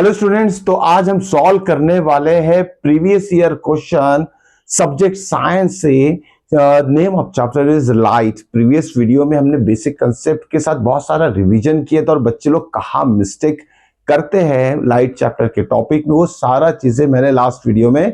Hello students, तो आज हम सॉल्व करने वाले हैं previous year question subject science से। Name of chapter is light. Previous video में हमने बेसिक कंसेप्ट के साथ बहुत सारा रिवीजन किया था और बच्चे लोग कहाँ मिस्टेक करते हैं लाइट चैप्टर के टॉपिक में, वो सारा चीजें मैंने लास्ट वीडियो में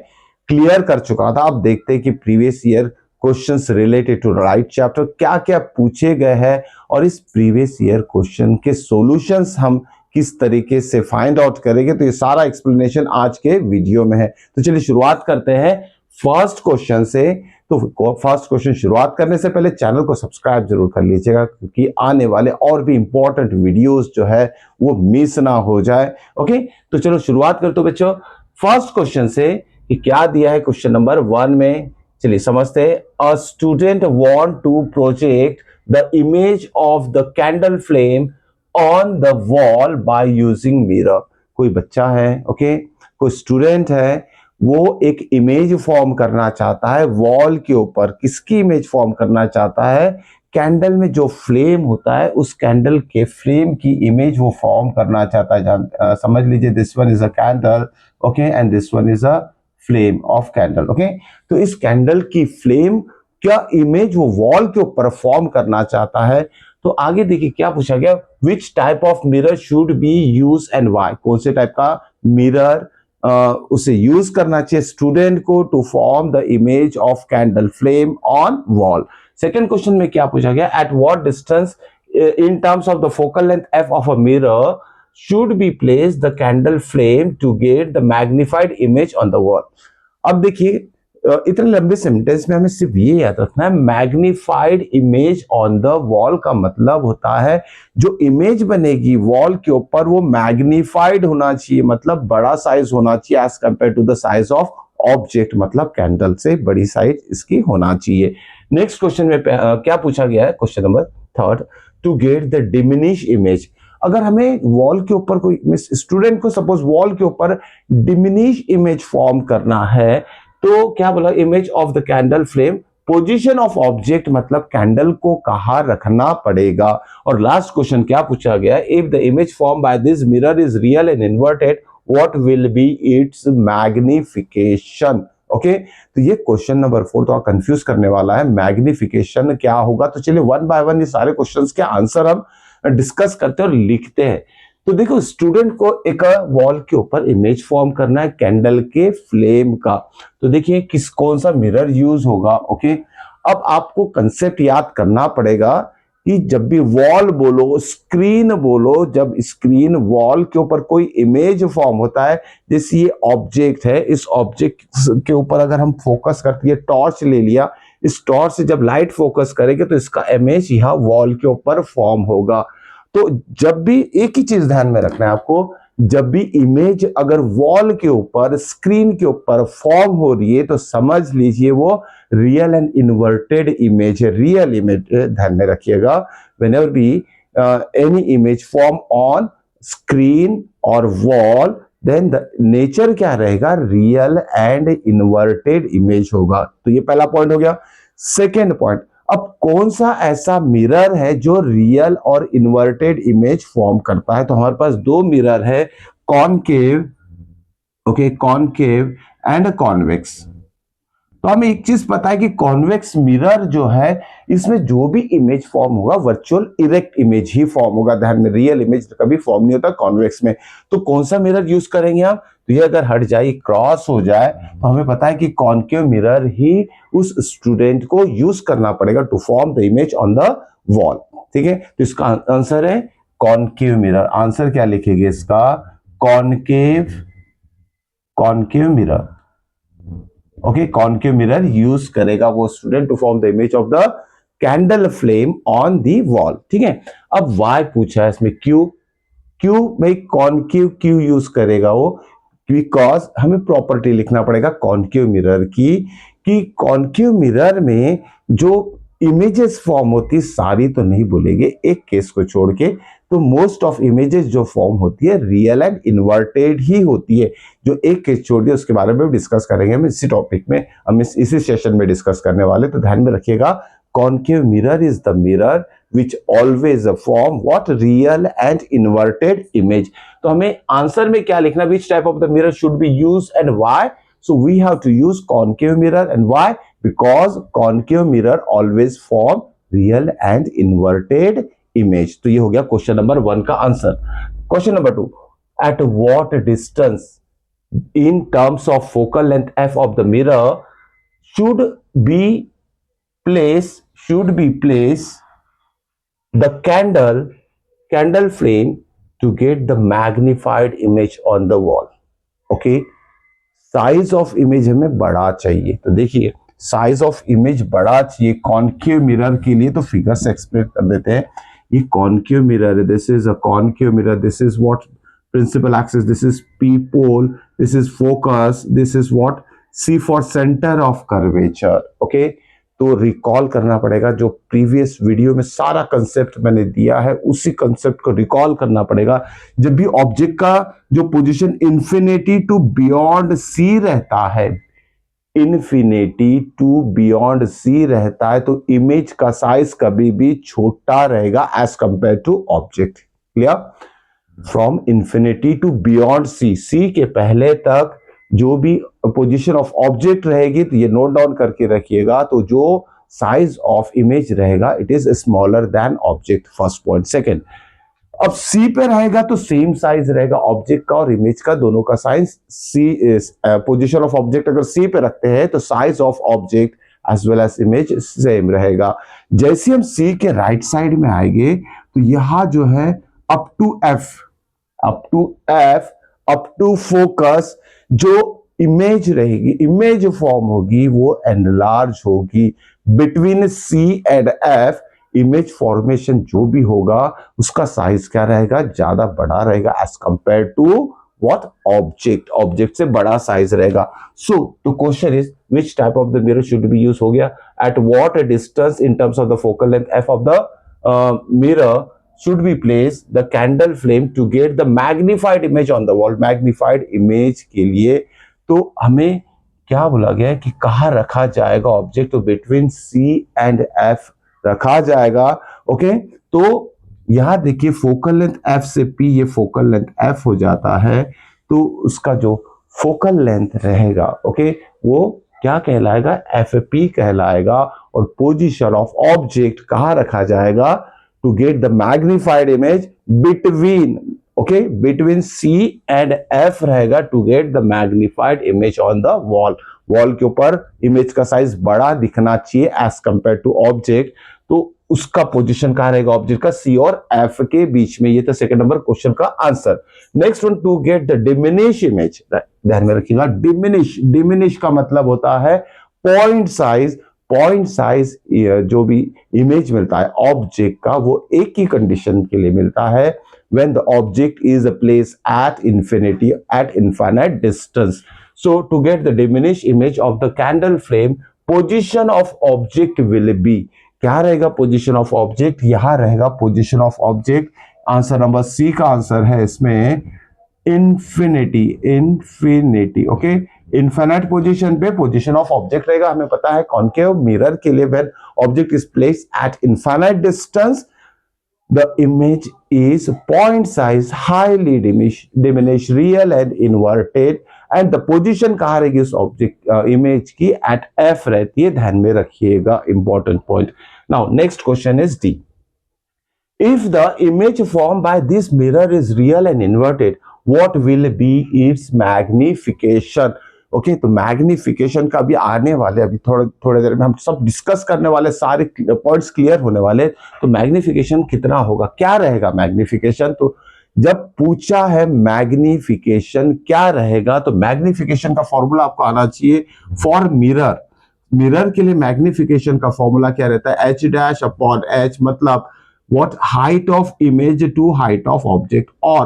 क्लियर कर चुका था। अब देखते हैं कि previous year questions related to light chapter क्या क्या पूछे गए हैं और इस प्रीवियस ईयर क्वेश्चन के सॉल्यूशंस हम किस तरीके से फाइंड आउट करेंगे। तो ये सारा एक्सप्लेनेशन आज के वीडियो में है। तो चलिए शुरुआत करते हैं फर्स्ट क्वेश्चन से। तो फर्स्ट क्वेश्चन शुरुआत करने से पहले चैनल को सब्सक्राइब जरूर कर लीजिएगा, क्योंकि आने वाले और भी इंपॉर्टेंट वीडियोस जो है वो मिस ना हो जाए। ओके, तो चलो शुरुआत करते हैं बच्चों फर्स्ट क्वेश्चन से कि क्या दिया है क्वेश्चन नंबर 1 में। चलिए समझते हैं। A student want to project the image of the candle flame on the wall by using mirror. कोई बच्चा है, ओके, कोई स्टूडेंट है, वो एक इमेज फॉर्म करना चाहता है वॉल के ऊपर। किसकी इमेज फॉर्म करना चाहता है? कैंडल में जो फ्लेम होता है उस कैंडल के फ्लेम की इमेज वो फॉर्म करना चाहता है। समझ लीजिए, this one is a candle, okay, and this one is a flame of candle. Okay, तो इस कैंडल की फ्लेम क्या इमेज वो वॉल के ऊपर फॉर्म करना चाहता है। तो आगे देखिए क्या पूछा गया, which type of mirror should be use and why. कौन से टाइप का मिरर उसे यूज करना चाहिए स्टूडेंट को to form the image of candle flame on wall. Second question में क्या पूछा गया, at what distance in terms of the focal length F of a mirror should be placed the candle flame to get the magnified image on the wall। अब देखिए इतने लंबे sentence में हमें सिर्फ ये याद रखना है, magnified image on the wall का मतलब होता है जो इमेज बनेगी वॉल के ऊपर वो मैग्निफाइड होना चाहिए, मतलब बड़ा साइज होना चाहिए as compare to the size of object, मतलब कैंडल से बड़ी साइज इसकी होना चाहिए। नेक्स्ट क्वेश्चन में क्या पूछा गया है, question number 3, to get the diminish image. अगर हमें वॉल के ऊपर कोई स्टूडेंट को सपोज वॉल के ऊपर डिमिनिश इमेज फॉर्म करना है, तो क्या बोला, image of the candle flame, position of object मतलब कैंडल को कहां रखना पड़ेगा। और लास्ट क्वेश्चन क्या पूछा गया, if the image form by this mirror is real and inverted what will be it's magnification. Okay, तो ये क्वेश्चन नंबर 4 तो कंफ्यूज करने वाला है, मैग्निफिकेशन क्या होगा। तो चलिए वन बाय वन ये सारे क्वेश्चंस के आंसर हम डिस्कस करते हैं और लिखते हैं। तो देखो, स्टूडेंट को एक वॉल के ऊपर इमेज फॉर्म करना है कैंडल के फ्लेम का। तो देखिए कौन सा मिरर यूज होगा। ओके, अब आपको कंसेप्ट याद करना पड़ेगा कि जब भी वॉल बोलो, स्क्रीन बोलो, जब स्क्रीन वॉल के ऊपर कोई इमेज फॉर्म होता है, जैसे ये ऑब्जेक्ट है, इस ऑब्जेक्ट के ऊपर अगर हम फोकस करते हैं, टॉर्च ले लिया, इस टॉर्च से जब लाइट फोकस करेंगे तो इसका इमेज यहाँ वॉल के ऊपर फॉर्म होगा। तो जब भी एक ही चीज ध्यान में रखना है आपको, जब भी इमेज अगर वॉल के ऊपर, स्क्रीन के ऊपर फॉर्म हो रही है तो समझ लीजिए वो रियल एंड इन्वर्टेड इमेज है। रियल इमेज ध्यान में रखिएगा, whenever be any image form on screen और वॉल, देन द नेचर क्या रहेगा, रियल एंड इन्वर्टेड इमेज होगा। तो ये पहला पॉइंट हो गया। सेकेंड पॉइंट, अब कौन सा ऐसा मिरर है जो रियल और इन्वर्टेड इमेज फॉर्म करता है। तो हमारे पास दो मिरर है, concave, okay, concave and convex. तो हमें एक चीज पता है कि कॉन्वेक्स मिरर जो है इसमें जो भी इमेज फॉर्म होगा वर्चुअल इरेक्ट इमेज ही फॉर्म होगा। ध्यान में, रियल इमेज कभी फॉर्म नहीं होता कॉन्वेक्स में। तो कौन सा मिरर यूज करेंगे हम, तो ये अगर हट जाए, क्रॉस हो जाए, तो हमें पता है कि कॉनकेव मिरर ही उस स्टूडेंट को यूज करना पड़ेगा to form the image on the wall. ठीक है, तो इसका आंसर है कॉनकेव मिरर। आंसर क्या लिखेंगे इसका, concave, concave mirror. Okay, concave mirror use करेगा वो student to form the image of the candle flame on the wall. ठीक है, अब वाई पूछा है इसमें, क्यों, क्यों भाई कॉनकेव क्यों यूज करेगा वो, बिकॉज हमें प्रॉपर्टी लिखना पड़ेगा कॉनकेव मिरर की, कि कॉनकेव मिरर में जो इमेजेस फॉर्म होती सारी तो नहीं बोलेंगे, एक केस को छोड़ के, तो मोस्ट ऑफ इमेजेस जो फॉर्म होती है रियल एंड इन्वर्टेड ही होती है। जो एक केस छोड़ दिया उसके बारे में डिस्कस करेंगे हम इसी टॉपिक में, हम इसी सेशन में डिस्कस करने वाले। तो ध्यान में रखिएगा, concave mirror is the mirror which always form what real and inverted image. तो हमें आंसर में क्या लिखना, which type of the mirror should be used and why? So we have to use concave mirror, and why? Because concave mirror always form real and inverted image. तो ये हो गया question number 1 का answer. Question number 2, at what distance in terms of focal length f of the mirror should be placed the candle flame to get the magnified image on the wall. Okay, size of image हमें बड़ा चाहिए. तो देखिए size of image बड़ा चाहिए concave mirror के लिए, तो फिगर से एक्सप्लेन कर देते हैं. ये कॉन्केव मिरर है, this is a concave mirror, this is what principal axis, this is P pole, this is focus, this is what C for centre of curvature. Okay, तो रिकॉल करना पड़ेगा जो प्रीवियस वीडियो में सारा concept मैंने दिया है, उसी कंसेप्ट को रिकॉल करना पड़ेगा. जब भी ऑब्जेक्ट का जो position infinity to beyond C रहता है, इन्फिनिटी टू बियॉन्ड सी रहता है, तो इमेज का साइज कभी भी छोटा रहेगा as compare to object. Clear? From infinity to beyond C, C के पहले तक जो भी पोजीशन ऑफ ऑब्जेक्ट रहेगी, तो ये नोट डाउन करके रखिएगा, तो जो साइज ऑफ इमेज रहेगा it is smaller than object. First point. Second, अब सी पे रहेगा तो सेम साइज रहेगा ऑब्जेक्ट का और इमेज का, दोनों का size. C position of object अगर सी पे रखते हैं तो size of object as well as image same रहेगा. जैसे हम सी के राइट साइड में आएंगे तो यहां जो है up to F, up to focus, जो इमेज रहेगी, इमेज फॉर्म होगी वो एनलार्ज होगी. Between C and F image formation जो भी होगा उसका साइज क्या रहेगा, ज्यादा बड़ा रहेगा as compare to what, object से बड़ा साइज रहेगा. So the question is which type of the mirror should be use हो गया. At what distance in terms of the focal length F of the mirror should we place the candle flame to get the magnified image on the wall. Magnified image के लिए तो हमें क्या बोला गया है कि कहाँ रखा जाएगा ऑब्जेक्ट, तो बिटवीन सी एंड एफ रखा जाएगा. ओके, तो यहां देखिए फोकल लेंथ एफ से पी, ये फोकल लेंथ एफ हो जाता है, तो उसका जो फोकल लेंथ रहेगा ओके वो क्या कहलाएगा, एफ पी कहलाएगा. और पोजीशन ऑफ ऑब्जेक्ट कहाँ रखा जाएगा to get the magnified image between C and F रहेगा to get the magnified image on the wall. Wall के ऊपर इमेज का साइज बड़ा दिखना चाहिए एज कंपेयर टू ऑब्जेक्ट, तो उसका पोजीशन कहाँ रहेगा ऑब्जेक्ट का, सी और एफ के बीच में. ये तो सेकंड नंबर क्वेश्चन का answer. Next one, to get the diminish image. ध्यान में रखिएगा, डिमिनिश का मतलब होता है पॉइंट साइज. पॉइंट साइज जो भी इमेज मिलता है ऑब्जेक्ट का वो एक ही कंडीशन के लिए मिलता है, when the object is placed at infinity, at infinite distance. So to get the diminish image of the candle flame, position of object will be, क्या रहेगा पोजीशन ऑफ ऑब्जेक्ट, यहां रहेगा position of object. Answer number C का answer है इसमें infinity. Okay, infinite position पे position of object रहेगा. हमें पता है कॉन्केव मिरर के लिए when object is placed at infinite distance the image is point size highly diminish, real and inverted. And the position कहां रहेगी उस ऑब्जेक्ट इमेज की, एट एफ रहती है. ध्यान में रखिएगा, important point. Now next question is D. If the image formed by this mirror is real and inverted, what will be its magnification? Okay, तो मैग्निफिकेशन का भी आने वाले, अभी थोड़े देर में हम सब डिस्कस करने वाले, सारे पॉइंट्स क्लियर होने वाले. तो मैग्निफिकेशन कितना होगा, क्या रहेगा मैग्निफिकेशन. तो जब पूछा है मैग्निफिकेशन क्या रहेगा, तो मैग्निफिकेशन का फॉर्मूला आपको आना चाहिए फॉर मिरर. मिरर के लिए मैग्निफिकेशन का फॉर्मूला क्या रहता है, एच डैश अपॉन एच, मतलब what height of image to height of object, or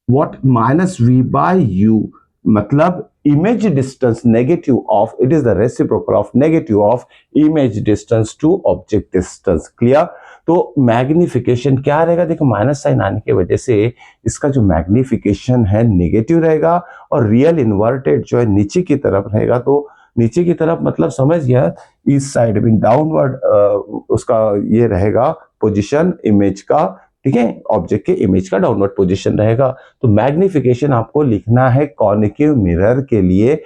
what minus v by u, मतलब image distance negative of, it is the reciprocal of negative of image distance to object distance. Clear. तो magnification क्या रहेगा, देखो minus sign आने की वजह से इसका जो मैग्निफिकेशन है नेगेटिव रहेगा, और रियल इन्वर्टेड जो है नीचे की तरफ रहेगा. तो नीचे की तरफ मतलब समझ गया, इस साइड में डाउनवर्ड उसका ये रहेगा पोजीशन इमेज का, ठीक है, ऑब्जेक्ट के इमेज का डाउनवर्ड पोजीशन रहेगा। तो मैग्निफिकेशन आपको लिखना है कॉन्केव मिरर के लिए,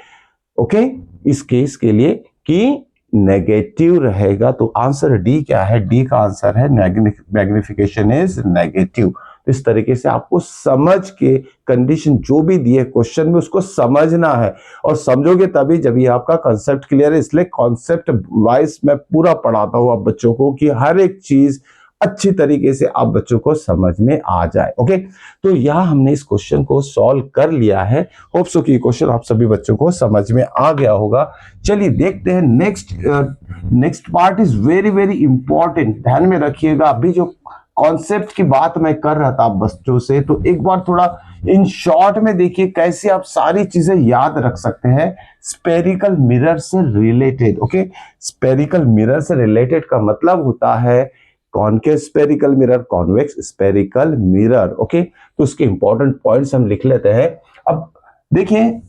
ओके, इस केस के लिए कि नेगेटिव रहेगा। तो आंसर डी क्या है? डी का आंसर है मैग्निफिकेशन इज नेगेटिव। इस तरीके से आपको समझ के कंडीशन जो भी दिए क्वेश्चन में उसको समझना है, और समझोगे तभी जब ये आपका कॉन्सेप्ट क्लियर है। इसलिए कॉन्सेप्ट वाइज मैं पूरा पढ़ाता हूँ आप बच्चों को कि हर एक चीज अच्छी तरीके से आप बच्चों को समझ में आ जाए। ओके, तो यहां हमने इस क्वेश्चन को सॉल्व कर लिया है। होप सो कि क्वेश्चन आप सभी बच्चों को समझ में आ गया होगा। चलिए देखते हैं next part is very very important. ध्यान में रखिएगा, अभी जो कॉन्सेप्ट की बात मैं कर रहा था बच्चों से, तो एक बार थोड़ा इन शॉर्ट में देखिए कैसे आप सारी चीजें याद रख सकते हैं स्पेरिकल मिरर से रिलेटेड। ओके, स्पेरिकल मिरर से रिलेटेड का मतलब होता है concave spherical mirror, convex spherical mirror. Okay, तो उसके इंपॉर्टेंट पॉइंट्स हम लिख लेते हैं। अब देखिए,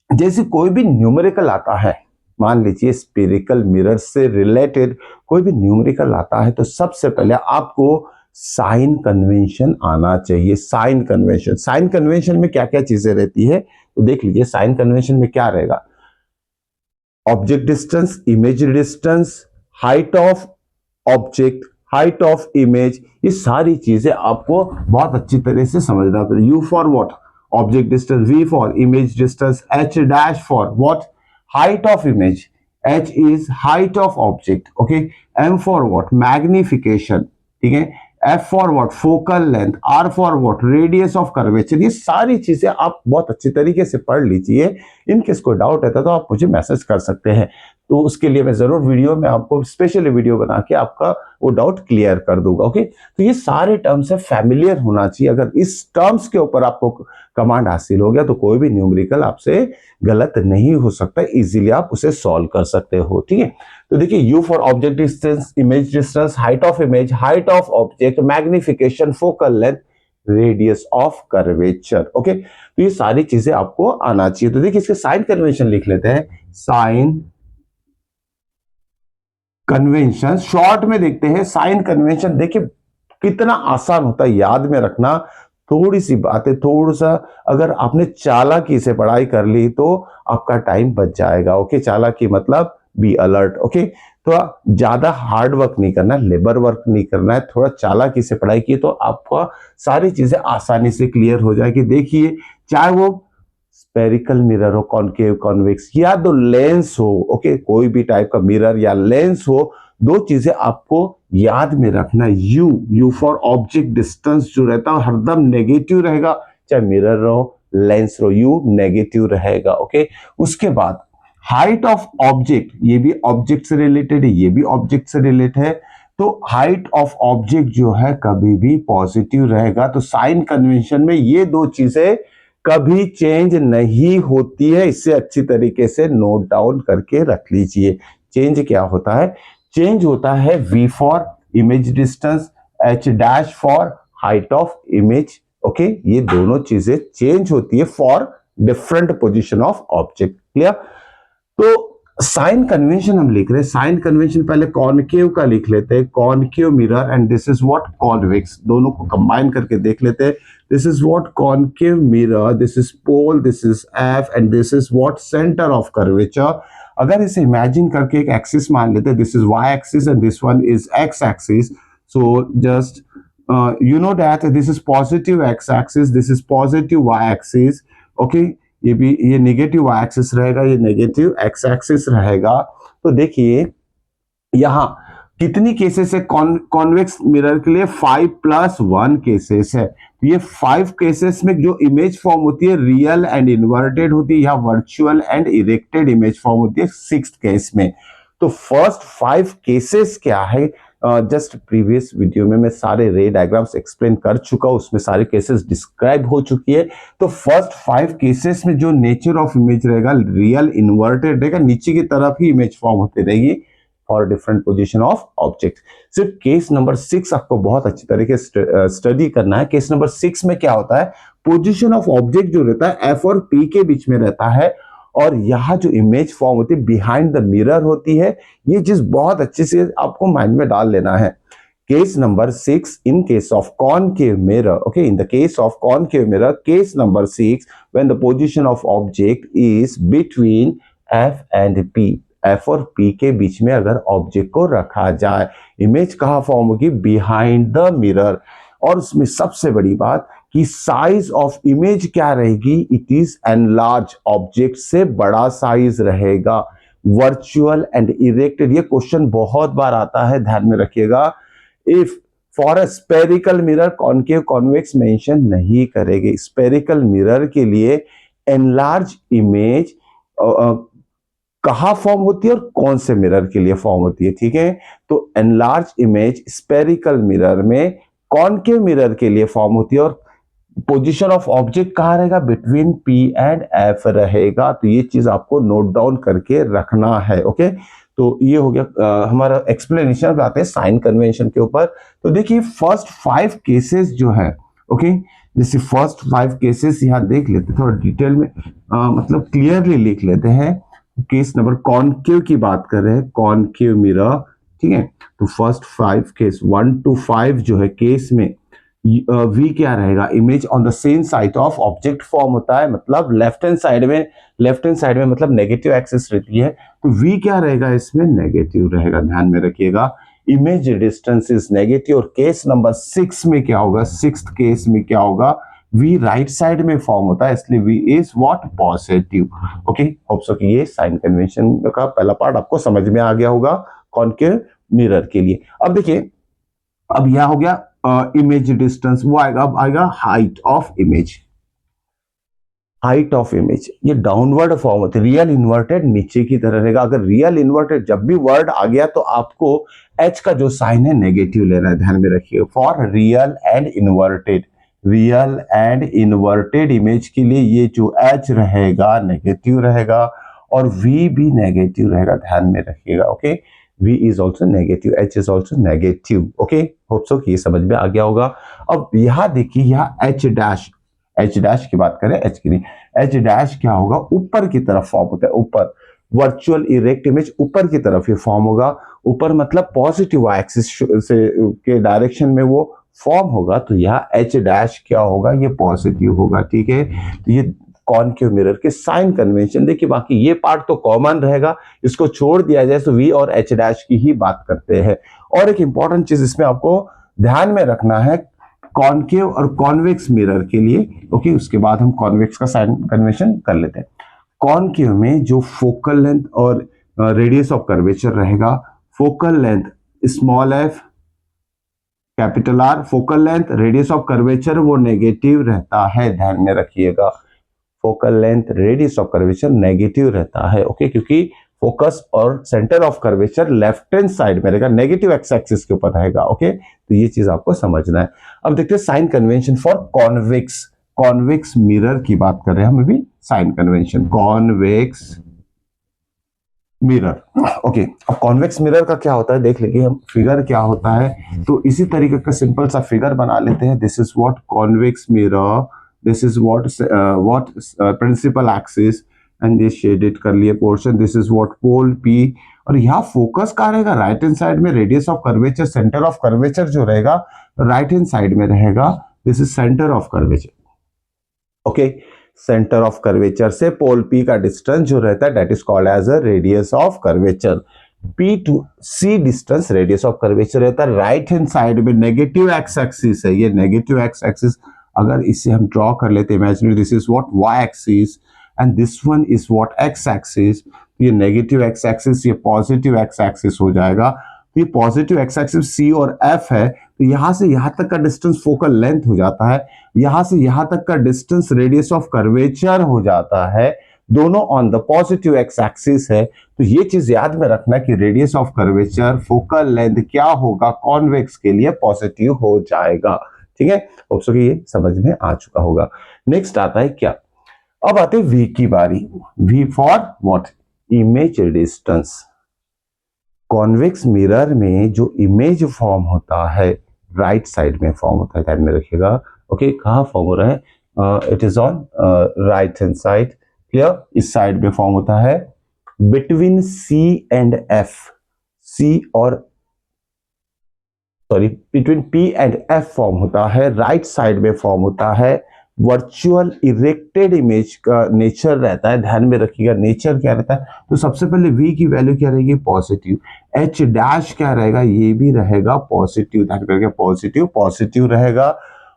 जैसे कोई भी न्यूमेरिकल आता है, मान लीजिए स्पेरिकल मिरर से रिलेटेड कोई भी न्यूमेरिकल आता है, तो सबसे पहले आपको साइन कन्वेंशन आना चाहिए। साइन कन्वेंशन में क्या क्या चीजें रहती है तो देख लीजिए। साइन कन्वेंशन में क्या रहेगा? Object distance, image distance, height of object, height of image, ये सारी चीजें आपको बहुत अच्छी तरह से समझना पड़ेगा। U for what? Object distance, v for image distance, h dash for what? Height of image, h is height of object, okay, m for what? Magnification, ठीक है, f for what? Focal length, r for what? Radius of curvature. ये सारी चीजें आप बहुत अच्छी तरीके से पढ़ लीजिए। इनकेस कोई डाउट है तो आप मुझे मैसेज कर सकते हैं, तो उसके लिए मैं जरूर वीडियो में आपको स्पेशली वीडियो बना के आपका वो डाउट क्लियर कर दूंगा। ओके, तो ये सारे टर्म्स है फैमिलियर होना चाहिए। अगर इस टर्म्स के ऊपर आपको कमांड हासिल हो गया तो कोई भी न्यूमेरिकल आपसे गलत नहीं हो सकता, इजीली आप उसे सॉल्व कर सकते हो। ठीक है, तो देखिए, you for object distance, image distance, height of image, height of object, magnification, focal length, radius of curvature. Okay, तो ये सारी चीजें आपको आना चाहिए। तो देखिए, इसके साइन कन्वेंशन लिख लेते हैं। साइन कन्वेंशन शॉर्ट में देखते हैं। साइन कन्वेंशन देखिए कितना आसान होता है याद में रखना। थोड़ी सी बातें, थोड़ा सा अगर आपने चालाकी से पढ़ाई कर ली तो आपका टाइम बच जाएगा। ओके, चालाकी मतलब बी अलर्ट। ओके, तो ज्यादा हार्ड वर्क नहीं करना, लेबर वर्क नहीं करना है, थोड़ा चालाकी से पढ़ाई की तो आपका सारी चीजें आसानी से क्लियर हो जाएगी। देखिए, चाहे वो स्पेरिकल मिरर हो, कॉनकेव, कॉन्वेक्स, या तो लेंस हो, ओके, कोई भी टाइप का मिरर या लेंस हो, दो चीजें आपको याद में रखना। यू फॉर ऑब्जेक्ट डिस्टेंस जो रहता है हरदम नेगेटिव रहेगा, चाहे मिरर रहो, लेंस रहो, यू नेगेटिव रहेगा। ओके, उसके बाद हाइट ऑफ ऑब्जेक्ट, ये भी ऑब्जेक्ट से रिलेटेड है, ये भी ऑब्जेक्ट से रिलेटेड है, तो हाइट ऑफ ऑब्जेक्ट जो है कभी भी पॉजिटिव रहेगा। तो साइन कन्वेंशन में ये दो चीजें कभी चेंज नहीं होती है, इससे अच्छी तरीके से नोट डाउन करके रख लीजिए। चेंज क्या होता है? चेंज होता है v for image distance, h dash for height of image. Okay, ये दोनों चीजें चेंज होती है for different position of object. Clear? तो साइन कन्वेंशन हम लिख रहे हैं। साइन कन्वेंशन पहले कॉनकेव का लिख लेते हैं, concave mirror, and this is what? Convex. दोनों को कंबाइन करके देख लेते हैं। This is what? Concave mirror, this is pole, this is f, and this is what? Centre of curvature. अगर इसे इमेजिन करके एक एक्सिस मान लेते हैं, this is y axis and this one is x axis. So just you know that this is positive x axis, this is positive y axis. okay, ये भी, ये नेगेटिव y एक्सिस रहेगा, ये नेगेटिव x एक्सिस रहेगा। तो देखिए यहां कितनी केसेस है कॉन्वेक्स मिरर के लिए? 5+1 केसेस है। तो ये 5 केसेस में जो इमेज फॉर्म होती है रियल एंड इन्वर्टेड होती है, या virtual and erected image form होती है 6th केस में। तो फर्स्ट 5 केसेस क्या है? जस्ट प्रीवियस वीडियो में मैं सारे रे डायग्राम्स एक्सप्लेन कर चुका हूं, उसमें सारे केसेस डिस्क्राइब हो चुकी है। तो फर्स्ट 5 केसेस में जो नेचर ऑफ इमेज रहेगा रियल इन्वर्टेड रहेगा, नीचे की तरफ ही इमेज फॉर्म होती रहेगी for different position of object. सिर्फ केस नंबर 6 आपको बहुत अच्छी तरीके से स्टडी करना है। केस नंबर 6 में क्या होता है? पोजीशन ऑफ ऑब्जेक्ट जो रहता है एफ और पी के बीच में रहता है, और यहां जो इमेज फॉर्म होती है बिहाइंड द मिरर होती है। ये चीज बहुत अच्छे से आपको माइंड में डाल लेना है Case number 6, in case of concave mirror, okay, in the case of concave mirror, case number 6, when the position of object is between F and P, F और P के बीच में अगर ऑब्जेक्ट को रखा जाए, इमेज कहाँ फॉर्म होगी? Behind the mirror. और उसमें सबसे बड़ी बात कि साइज ऑफ इमेज क्या रहेगी? इट इज एनलार्ज, ऑब्जेक्ट से बड़ा साइज रहेगा। वर्चुअल एंड इरेक्टेड, ये क्वेश्चन बहुत बार आता है, ध्यान में रखिएगा। If for a spherical mirror concave convex mention नहीं करेंगे। स्पेरिकल मिरर के लिए एनलार्ज इमेज कहाँ फॉर्म होती है और कौन से मिरर के लिए फॉर्म होती है, ठीक है? तो एनलार्ज इमेज स्पेरिकल मिरर में कॉनकेव मिरर के लिए फॉर्म होती है और पोजीशन ऑफ ऑब्जेक्ट कहाँ रहेगा? बिटवीन P एंड F रहेगा। तो ये चीज आपको नोट डाउन करके रखना है, ओके? तो ये हो गया हमारा एक्सप्लेनेशन। आते हैं साइन कन्वेंशन के ऊपर। तो देखिए फर्स्ट 5 केसेस जो है, ओके, जैसे फर्स्ट 5 केसेस यहाँ देख लेते हैं थोड़ा डिटेल में, मतलब क्लियरली लिख लेते हैं। केस नंबर कॉनकेव की बात कर रहे हैं, कॉनकेव मिरर, ठीक है? तो फर्स्ट 5 केस 1 to 5 जो है केस में वी क्या रहेगा? Image on the same side of object form होता है, मतलब लेफ्ट हैंड साइड में मतलब नेगेटिव एक्सिस रहती है। तो वी क्या रहेगा? इसमें नेगेटिव रहेगा, ध्यान में रखिएगा। Image distance is negative. और केस नंबर 6 में क्या होगा? 6th केस में क्या होगा? वी राइट साइड में फॉर्म होता है, इसलिए v is what? Positive. Okay, hope so कि ये साइन कन्वेंशन का पहला पार्ट आपको समझ में आ गया होगा कॉनकेव मिरर के लिए। अब देखिए, अब यह हो गया इमेज डिस्टेंस, वो आएगा, अब आएगा height of image. Height of image ये डाउनवर्ड फॉर्म होती है, रियल इन्वर्टेड नीचे की तरह रहेगा। अगर रियल इन्वर्टेड जब भी वर्ड आ गया तो आपको एच का जो साइन है नेगेटिव लेना है, ध्यान में रखिए। For real and inverted, real and inverted image के लिए ये जो एच रहेगा नेगेटिव रहेगा और वी भी नेगेटिव रहेगा, ध्यान में रखिएगा। Okay, V is also negative, H is also negative. Okay, hope so कि ये समझ में आ गया होगा। अब यहाँ देखिए, यहाँ H डैश की बात करें, H की नहीं, H डैश क्या होगा? ऊपर की तरफ फॉर्म होता है, ऊपर। वर्चुअल इरेक्ट इमेज ऊपर की तरफ ये फॉर्म होगा। ऊपर मतलब पॉजिटिव एक्सिस से के डायरेक्शन में वो फॉर्म होगा। तो यहाँ H डैश क्या होगा? ये पॉजिटिव होगा, ठीक है? तो ये कॉनकेव मिरर के साइन कन्वेंशन। देखिए बाकी ये पार्ट तो कॉमन रहेगा, इसको छोड़ दिया जाए तो वी और एच डैश की ही बात करते हैं। और एक इंपॉर्टेंट चीज इसमें आपको ध्यान में रखना है, कॉनकेव और कॉन्वेक्स मिरर के लिए, ओके, उसके बाद हम कॉन्वेक्स का साइन कन्वेंशन कर लेते हैं। कॉनकेव में जो फोकल लेंथ और रेडियस ऑफ कर्वेचर रहेगा, focal length small F capital R, focal length radius of curvature वो नेगेटिव रहता है, ध्यान में रखिएगा। Focal length radius of curvature negative रहता है, ओके, क्योंकि फोकस और centre of curvature left hand side में रहेगा, नेगेटिव एक्स एक्सिस के ऊपर रहेगा, ओके। तो ये चीज आपको समझना है। अब देखते हैं sign convention for convex, convex mirror की बात कर रहे हैं हम अभी। Sign convention convex mirror, okay. अब कॉन्वेक्स मिरर का क्या होता है देख लेंगे हम, फिगर क्या होता है। तो इसी तरीके का सिंपल सा फिगर बना लेते हैं। This is what convex mirror, this is what principal axis and ये शेडेड कर लिए portion, this is what pole p. और यहाँ फोकस कहाँ रहेगा? राइट हैंड साइड में। Radius of curvature, centre of curvature जो रहेगा राइट हैंड साइड में रहेगा। This is centre of curvature, okay. Centre of curvature से पोल पी का डिस्टेंस जो रहता है that is called as a radius of curvature. P to c distance radius of curvature रहता है। राइट हैंड साइड में नेगेटिव एक्स एक्सिस है, ये नेगेटिव एक्स एक्सिस। अगर इसे हम ड्रॉ कर लेते हैं imaginary, this is what y axis and this one is what x axis. ये नेगेटिव एक्स एक्सिस, ये पॉजिटिव एक्स एक्सिस हो जाएगा। तो ये पॉजिटिव एक्स एक्सिस सी और एफ है। तो यहां से यहां तक का डिस्टेंस फोकल लेंथ हो जाता है, यहां से यहां तक का डिस्टेंस रेडियस ऑफ कर्वेचर हो जाता है। दोनों on the positive x axis है। तो ये चीज याद में रखना कि radius of curvature focal length क्या होगा? कॉन्वेक्स के लिए पॉजिटिव हो जाएगा, ठीक है। होप सो कि ये समझ में आ चुका होगा। नेक्स्ट आता है क्या? अब आते हैं वी की बारी। V for what? Image distance. Convex mirror में जो इमेज फॉर्म होता है राइट साइड में फॉर्म होता है, ध्यान में रखिएगा, ओके। कहाँ फॉर्म हो रहा है? It is on right hand side, clear. इस साइड में फॉर्म होता है बिटवीन सी एंड एफ, सी और sorry between P and F form होता है, राइट साइड में फॉर्म होता है। वर्चुअल इरेक्टेड इमेज का नेचर रहता है, ध्यान में रखिएगा नेचर क्या रहता है। तो सबसे पहले v की वैल्यू क्या रहेगी, पॉजिटिव। h डैश क्या रहेगा, ये भी रहेगा पॉजिटिव, ध्यान रखिएगा पॉजिटिव पॉजिटिव रहेगा।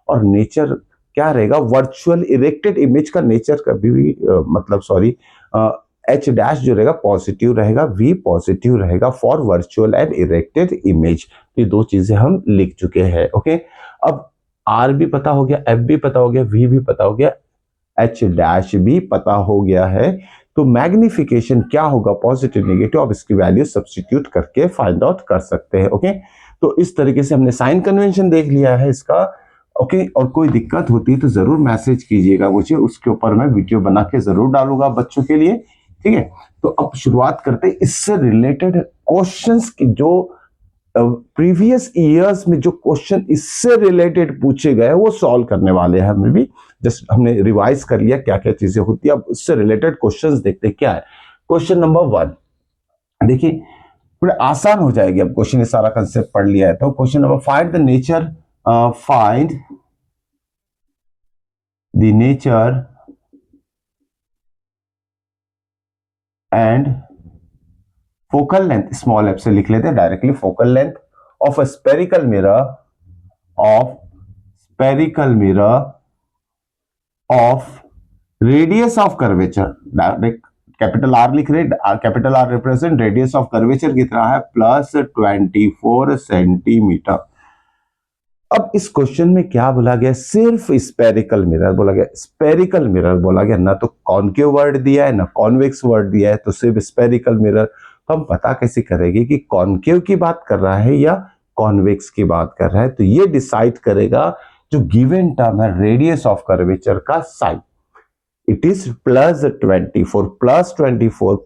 और नेचर क्या रहेगा, वर्चुअल इरेक्टेड इमेज का नेचर कभी भी मतलब सॉरी h डैश जो रहेगा पॉजिटिव रहेगा, v पॉजिटिव रहेगा for virtual and erected image. ये दो चीजें हम लिख चुके हैं। ओके, अब r भी पता हो गया, f भी पता हो गया, v भी पता हो गया, h डैश भी पता हो गया है। तो मैग्निफिकेशन क्या होगा, पॉजिटिव नेगेटिव, आप इसकी वैल्यू सब्स्टिट्यूट करके फाइंड आउट कर सकते हैं। ओके, तो इस तरीके से हमने साइन कन्वेंशन देख लिया है इसका। ओके, और कोई दिक्कत होती है तो जरूर मैसेज कीजिएगा मुझे, उसके ऊपर मैं वीडियो बना के जरूर डालूंगा बच्चों के लिए। ठीक है, तो अब शुरुआत करते हैं इससे रिलेटेड क्वेश्चंस की। जो प्रीवियस ईयर्स में जो क्वेश्चन इससे रिलेटेड पूछे गए वो सॉल्व करने वाले हैं। हमें भी जस्ट हमने रिवाइज कर लिया क्या क्या चीजें होती है। अब इससे रिलेटेड क्वेश्चंस देखते हैं क्या है। क्वेश्चन नंबर 1 देखिए, थोड़ा आसान हो जाएगी। अब क्वेश्चन ये सारा कंसेप्ट पढ़ लिया है तो question number, find the nature, find the nature and focal length, small F से लिख लेते हैं directly, focal length of a spherical mirror, of spherical mirror of radius of curvature, direct capital R लिख रहे, capital R represent radius of curvature कितना है, +24 centimetre. अब इस क्वेश्चन में क्या बोला गया, सिर्फ स्पेरिकल मिरर बोला गया, स्पेरिकल मिरर बोला गया, ना तो कॉन्केव वर्ड दिया है ना कॉन्वेक्स वर्ड दिया है, तो सिर्फ स्पेरिकल मिरर। तो हम पता कैसे करेंगे कि कॉन्केव की बात कर रहा है या कॉन्वेक्स की बात कर रहा है, तो ये डिसाइड करेगा जो गिवन टर्म है रेडियस ऑफ कर्वेचर का साइन। It is +24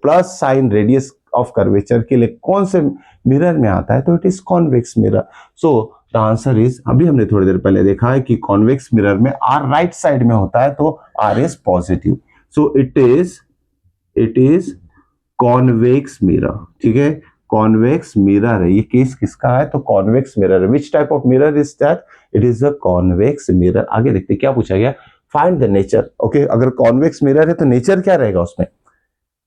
plus sign radius of curvature के लिए कौन से मिरर में आता है, तो it is convex mirror. So the answer is, अभी हमने थोड़ी देर पहले देखा है कि कॉन्वेक्स मिरर में आर राइट साइड में होता है तो r is positive, so it is convex mirror. ठीक है, कॉन्वेक्स मिरर है, ये केस किसका है, तो convex mirror. Which type of mirror is that, it is a convex mirror. आगे देखते हैं क्या पूछा गया, फाइंड द नेचर। ओके, अगर कॉन्वेक्स मिरर है तो नेचर क्या रहेगा उसमें,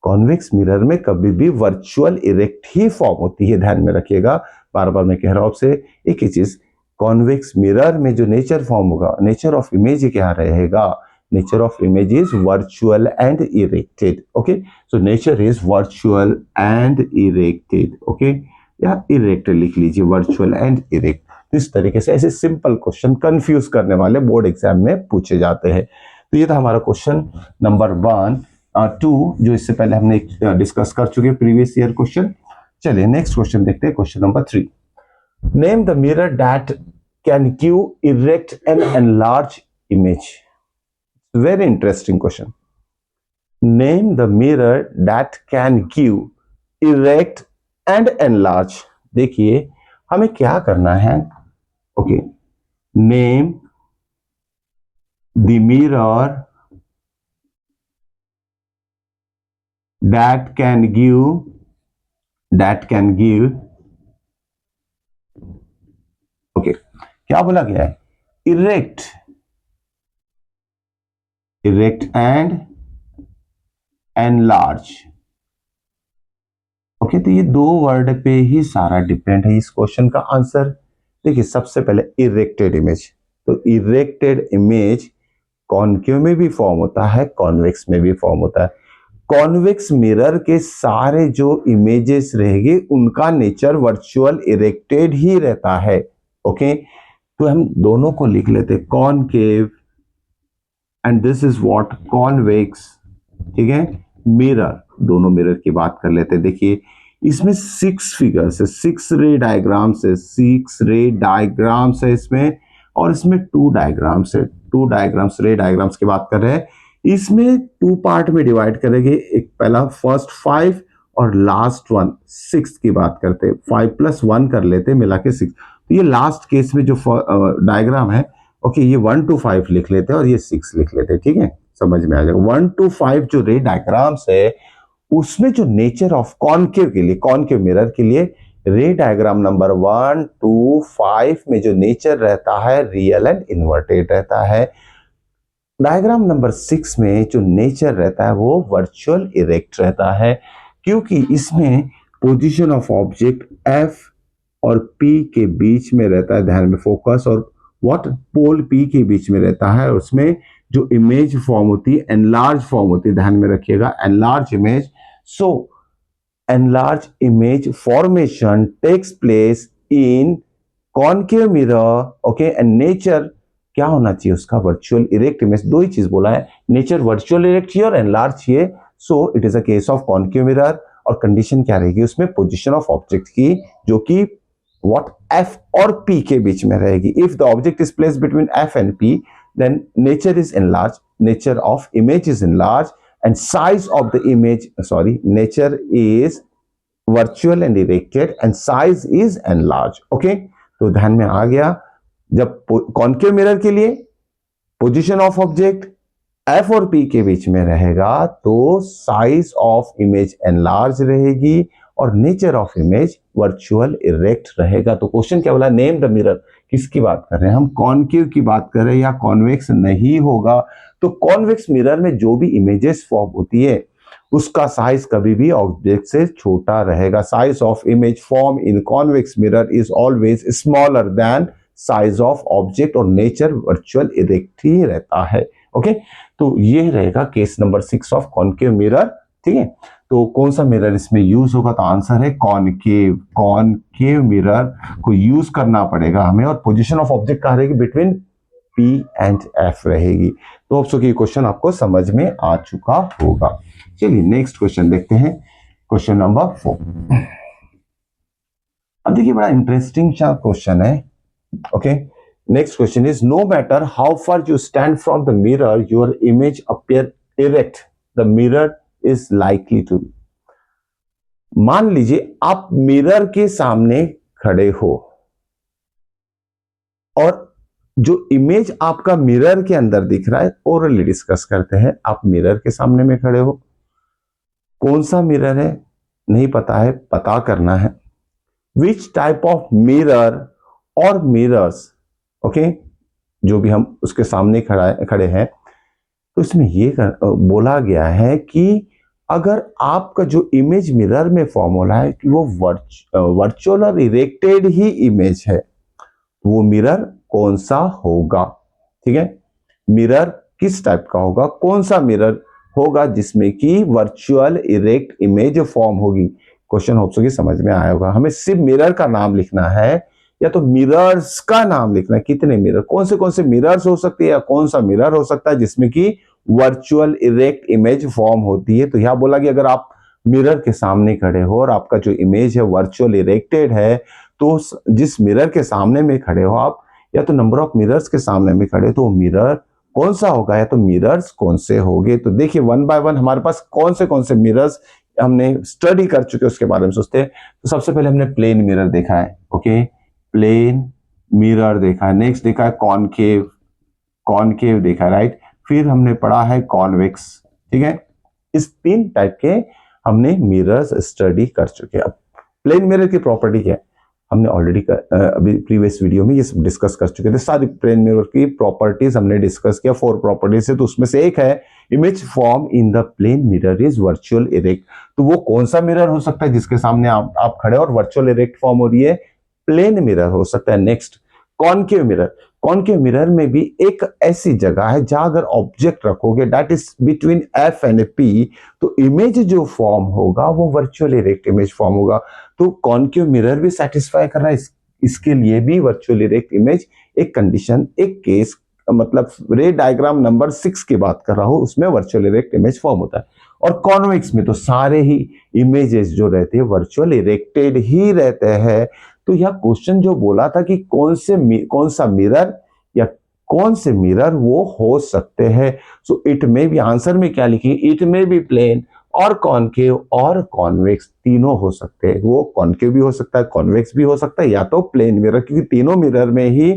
कॉन्वेक्स मिरर में कभी भी वर्चुअल इरेक्ट ही फॉर्म होती है, ध्यान में रखिएगा। बार बार मैं कह रहा हूं आपसे एक ही चीज, कॉन्वेक्स मिरर में जो नेचर फॉर्म होगा, नेचर ऑफ इमेज क्या रहेगा, nature of image is virtual and erected. Okay, so nature is virtual and erected. Okay, या इरेक्टेड लिख लीजिए, वर्चुअल एंड इरेक्ट। तो इस तरीके से ऐसे सिंपल क्वेश्चन कंफ्यूज करने वाले बोर्ड एग्जाम में पूछे जाते हैं। तो ये था हमारा क्वेश्चन नंबर 1 2, जो इससे पहले हमने डिस्कस कर चुके प्रीवियस ईयर क्वेश्चन। चलिए नेक्स्ट क्वेश्चन देखते हैं, question number 3। Name the mirror that can give erect and enlarge image. Very interesting question. Name the mirror that can give erect and enlarge. देखिए हमें क्या करना है, okay, name the mirror that can give okay, क्या बोला गया है, erect and enlarge। Okay, तो ये दो वर्ड पे ही सारा डिपेंड है इस क्वेश्चन का आंसर। देखिए सबसे पहले इरेक्टेड इमेज, तो इरेक्टेड इमेज कॉन्केव में भी फॉर्म होता है, कॉन्वेक्स में भी फॉर्म होता है। कॉन्वेक्स मिरर के सारे जो इमेजेस रहेंगे उनका नेचर वर्चुअल इरेक्टेड ही रहता है। ओके, तो हम दोनों को लिख लेते हैं, concave and this is what convex. ठीक है, मिरर, दोनों मिरर की बात कर लेते हैं। देखिए इसमें 6 फिगर्स है, 6 रे डायग्राम्स है, 6 रे डायग्राम्स है इसमें, और इसमें 2 डायग्राम्स है, 2 डायग्राम्स, रे डायग्राम्स की बात कर रहे हैं। इसमें 2 पार्ट में डिवाइड करेंगे, एक पहला फर्स्ट 5 और लास्ट 1 6 की बात करते हैं, 5 + 1 कर लेते हैं मिला के 6। तो ये लास्ट केस में जो डायग्राम है, ओके, ये 1 to 5 लिख लेते हैं और ये 6 लिख लेते हैं। ठीक है, समझ में आ जाएगा। 1 to 5 जो रे डायग्राम्स है उसमें जो नेचर ऑफ कॉन्केव के लिए, कॉन्केव मिरर के लिए रे डायग्राम नंबर 1 to 5 में जो नेचर रहता है रियल एंड इन्वर्टेड रहता है। डायग्राम नंबर 6 में जो नेचर रहता है वो वर्चुअल इरेक्ट रहता है, क्योंकि इसमें पोजीशन ऑफ ऑब्जेक्ट एफ और पी के बीच में रहता है, ध्यान में फोकस, और व्हाट पोल पी के बीच में रहता है। उसमें जो इमेज फॉर्म होती है एनलार्ज फॉर्म होती है, ध्यान में रखिएगा, enlarge image. So enlarge image formation takes place in concave mirror, okay, and nature क्या होना चाहिए उसका, वर्चुअल इरेक्ट इमेज। दो ही चीज बोला है, nature virtual erect here, enlarge here, so it is a case of concave mirror. और condition क्या रहेगी उसमें, पोजीशन ऑफ ऑब्जेक्ट की, जो कि व्हाट एफ और पी के बीच में रहेगी। If the object is placed between f and p, then nature is enlarge, nature of image is enlarge, and size of the image, sorry, nature is virtual and erected and size is enlarge. Okay, तो ध्यान में आ गया। जब concave mirror के लिए position of object F और P के बीच में रहेगा तो साइज ऑफ इमेज एनलार्ज रहेगी और nature of image virtual erect रहेगा। तो क्वेश्चन क्या बोला, नेम द मिरर, किसकी बात कर रहे हैं हम, कॉनकेव की बात कर रहे हैं या कॉन्वेक्स नहीं होगा। तो कॉन्वेक्स मिरर में जो भी इमेजेस फॉर्म होती है उसका साइज कभी भी ऑब्जेक्ट से छोटा रहेगा। Size of image form in convex mirror is always smaller than size of object, और नेचर वर्चुअल इरेक्ट ही रहता है। ओके, तो ये रहेगा case number 6 of concave mirror. ठीक है, तो कौन सा मिरर इसमें यूज होगा, तो आंसर है कॉनकेव। कॉनकेव मिरर को यूज करना पड़ेगा हमें, और पोजीशन ऑफ ऑब्जेक्ट कहाँ रहेगी, बिटवीन P एंड F रहेगी। तो होप सो कि क्वेश्चन आपको समझ में आ चुका होगा। चलिए नेक्स्ट क्वेश्चन देखते हैं, क्वेश्चन नंबर 4। अब देखिए बड़ा इंटरेस्टिंग सा क्वेश्चन है। Okay, next question is, no matter how far you stand from the mirror, your image appear erect, the mirror is likely to be। मान लीजिए आप मिरर के सामने खड़े हो और जो इमेज आपका मिरर के अंदर दिख रहा है, ओरली डिस्कस करते हैं। आप मिरर के सामने में खड़े हो, कौन सा मिरर है नहीं पता है, पता करना है। विच टाइप ऑफ मिरर और मिरर्स, ओके, जो भी हम उसके सामने खड़े हैं, तो इसमें ये बोला गया है कि अगर आपका जो इमेज मिरर में फॉर्म हो रहा है कि वो वर्चुअल और इरेक्टेड ही इमेज है, वो मिरर कौन सा होगा। ठीक है, मिरर किस टाइप का होगा, कौन सा मिरर होगा जिसमें कि वर्चुअल इरेक्ट इमेज फॉर्म होगी। क्वेश्चन होप सो कि समझ में आया होगा। हमें सिर्फ मिरर का नाम लिखना है या तो मिरर्स का नाम लिखना है, कितने मिरर, कौन से मिरर्स हो सकते हैं या कौन सा मिरर हो सकता है जिसमें कि वर्चुअल इरेक्ट इमेज फॉर्म होती है। तो यह बोला कि अगर आप मिरर के सामने खड़े हो और आपका जो इमेज है वर्चुअल इरेक्टेड है, तो जिस मिरर के सामने में खड़े हो आप, या तो नंबर ऑफ मिरर्स के सामने में खड़े, तो मिरर कौन सा होगा या तो मिरर्स कौन से होंगे। तो देखिए वन बाय वन हमारे पास कौन से मिरर्स हमने स्टडी कर चुके उसके बारे में सोचते हैं। तो सबसे पहले हमने प्लेन मिरर देखा है, ओके, प्लेन मिरर देखा है। नेक्स्ट देखा है कॉनकेव देखा है, राइट। फिर हमने पढ़ा है कॉन्वेक्स। ठीक है, इस 3 टाइप के हमने मिरर्स स्टडी कर चुके हैं। अब प्लेन मिरर की प्रॉपर्टी क्या है, हमने ऑलरेडी अभी प्रीवियस वीडियो में ये सब डिस्कस कर चुके थे। सारी प्लेन मिरर की प्रॉपर्टीज हमने डिस्कस किया, 4 प्रॉपर्टीज है, तो उसमें से एक है image form in the plane mirror is virtual erect. तो वो कौन सा मिरर हो सकता है जिसके सामने आप खड़े और वर्चुअल इरेक्ट फॉर्म हो रही है, प्लेन मिरर हो सकता है। Next concave mirror, concave mirror में भी एक ऐसी जगह है जहां अगर ऑब्जेक्ट रखोगे that is between f and P, तो इमेज जो फॉर्म होगा वो वर्चुअल इरेक्ट इमेज फॉर्म होगा। तो कॉनकेव मिरर भी सेटिस्फाई कर रहा है इसके लिए भी वर्चुअल इरेक्ट इमेज। एक कंडीशन, एक केस, मतलब रे डायग्राम नंबर 6 की बात कर रहा हूं, उसमें वर्चुअल इरेक्ट इमेज फॉर्म होता है। और कॉन्वेक्स में तो सारे ही इमेजेस जो रहते हैं वर्चुअल इरेक्टेड ही रहते हैं। तो यह क्वेश्चन जो बोला था कि कौन सा मिरर या कौन से मिरर वो हो सकते हैं, सो इट में भी आंसर में क्या लिखी, इट में भी प्लेन और कॉनकेव और कॉन्वेक्स तीनों हो सकते हैं। वो कॉनकेव भी हो सकता है, कॉन्वेक्स भी हो सकता है, या तो प्लेन मिरर, क्योंकि तीनों मिरर में ही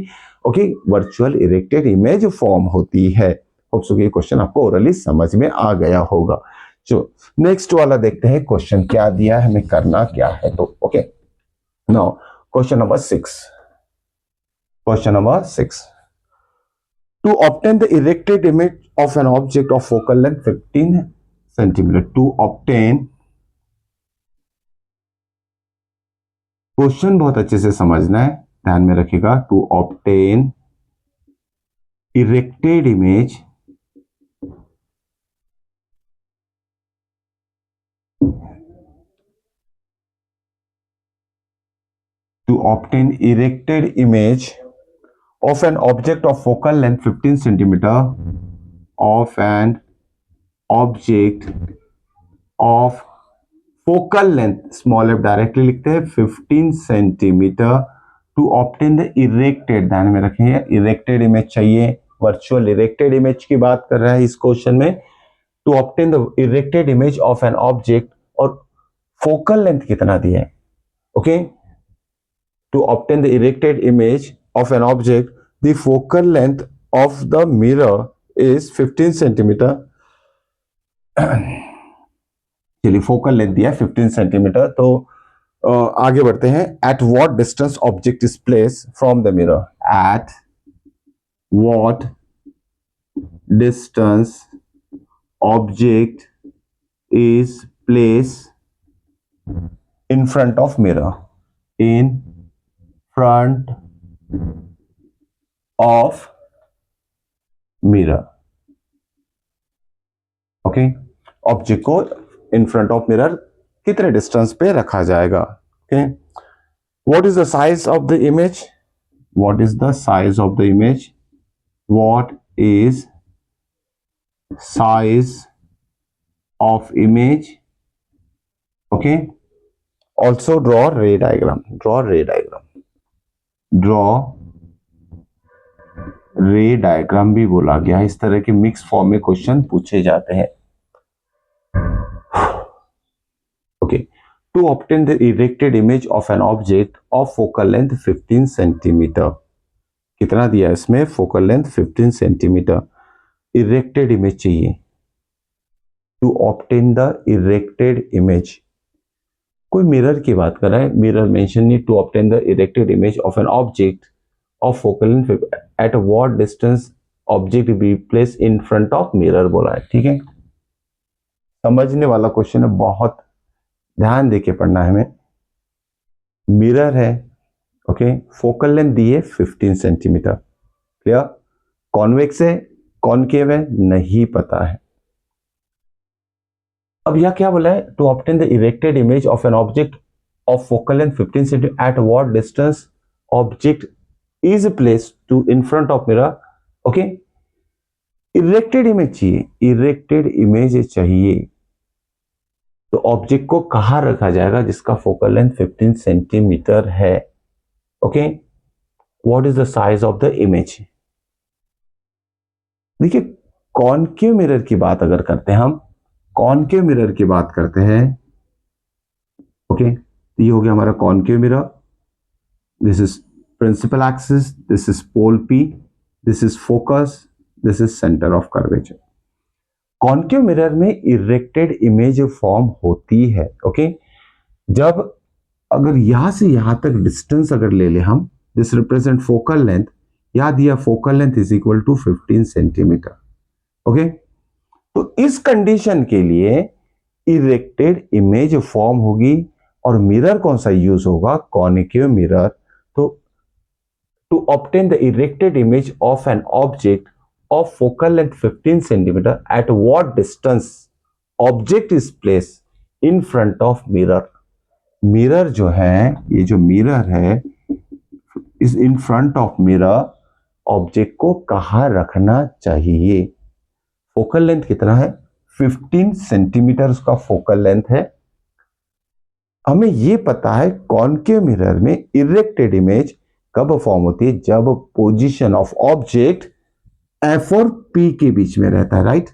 okay virtual erected image form होती है। होप सो ये क्वेश्चन आपको ओरली समझ में आ गया होगा। जो नेक्स्ट वाला देखते हैं क्वेश्चन क्या दिया है, हमें करना क्या है। तो okay, now question number 6, question number 6, to obtain the erected image of an object of focal length 15 centimeter, to obtain, question बहुत अच्छे से समझना है, ध्यान में रखिएगा, to obtain erected image to obtain erected image of an object of focal length 15 centimeter of an object of focal length small f directly लिखते हैं 15 centimetre to obtain the erected, ध्यान में रखेंगे इरेक्टेड इमेज चाहिए, virtual erected image की बात कर रहा है इस क्वेश्चन में। To obtain the erected image of an object, और फोकल लेंथ कितना दिया है, okay. To obtain the erected image of an object, the focal length of the mirror is 15 centimetre. चलिए फोकल लेंथ दिया 15 सेंटीमीटर, तो आगे बढ़ते हैं। At what distance object is place from the mirror, eight what distance object is place in front of mirror, in front of mirror, okay. Object को इन front of mirror कितने distance पे रखा जाएगा, okay. What is the size of the image, what is the size of the image, what is size of image, okay. Also draw रे diagram, draw रे diagram, draw रे diagram भी बोला गया है। इस तरह के मिक्स फॉर्म में क्वेश्चन पूछे जाते हैं, okay. To obtain the erected image of an object of focal length 15 centimetre, कितना दिया इसमें, focal length 15 centimetre, erected image चाहिए। To obtain the erected image, कोई मिरर की बात कर रहा है, मिरर मेंशन नहीं, to obtain the erected image of an object of focal length at what distance object be place in front of mirror बोला है, ठीक है। समझने वाला क्वेश्चन है, बहुत ध्यान देके पढ़ना है हमें। मिरर है, ओके, फोकल लेंथ दी है 15 सेंटीमीटर, क्लियर। कॉन्वेक्स है, कॉनकेव है, नहीं पता है। अब यह क्या बोला है, to obtain the erected image of an object of focal length 15 centimetre at what distance object is place to in front of mirror, okay. Erected image चाहिए, इरेक्टेड इमेज चाहिए, तो ऑब्जेक्ट को कहां रखा जाएगा जिसका फोकल लेंथ 15 सेंटीमीटर है, okay. What is the size of the image, देखिए कॉनकेव मिरर की बात अगर करते हैं हम, कॉनकेव मिरर की बात करते हैं, ओके, ये हो गया हमारा concave mirror, this is principal axis, this is pole p, this is focus, this is centre of curvature. Concave mirror में इरेक्टेड इमेज फॉर्म होती है, ओके। जब अगर यहां से यहां तक डिस्टेंस अगर ले ले हम, दिस रिप्रेजेंट फोकल लेंथ, याद दिया focal length is equal to 15 centimetre, okay. तो इस कंडीशन के लिए इरेक्टेड इमेज फॉर्म होगी, और मिरर कौन सा यूज होगा, कॉनिकेव मिरर। तो to obtain the erected image of an object of focal length 15 centimetre at what distance object is place in front of mirror, mirror जो है, ये जो मिरर है is in front of mirror, object को कहां रखना चाहिए। फोकल लेंथ कितना है, 15 सेंटीमीटर उसका फोकल लेंथ है। हमें यह पता है कॉनकेव मिरर में इरेक्टेड इमेज कब फॉर्म होती है, जब पोजीशन ऑफ ऑब्जेक्ट एफ और पी के बीच में रहता है, राइट।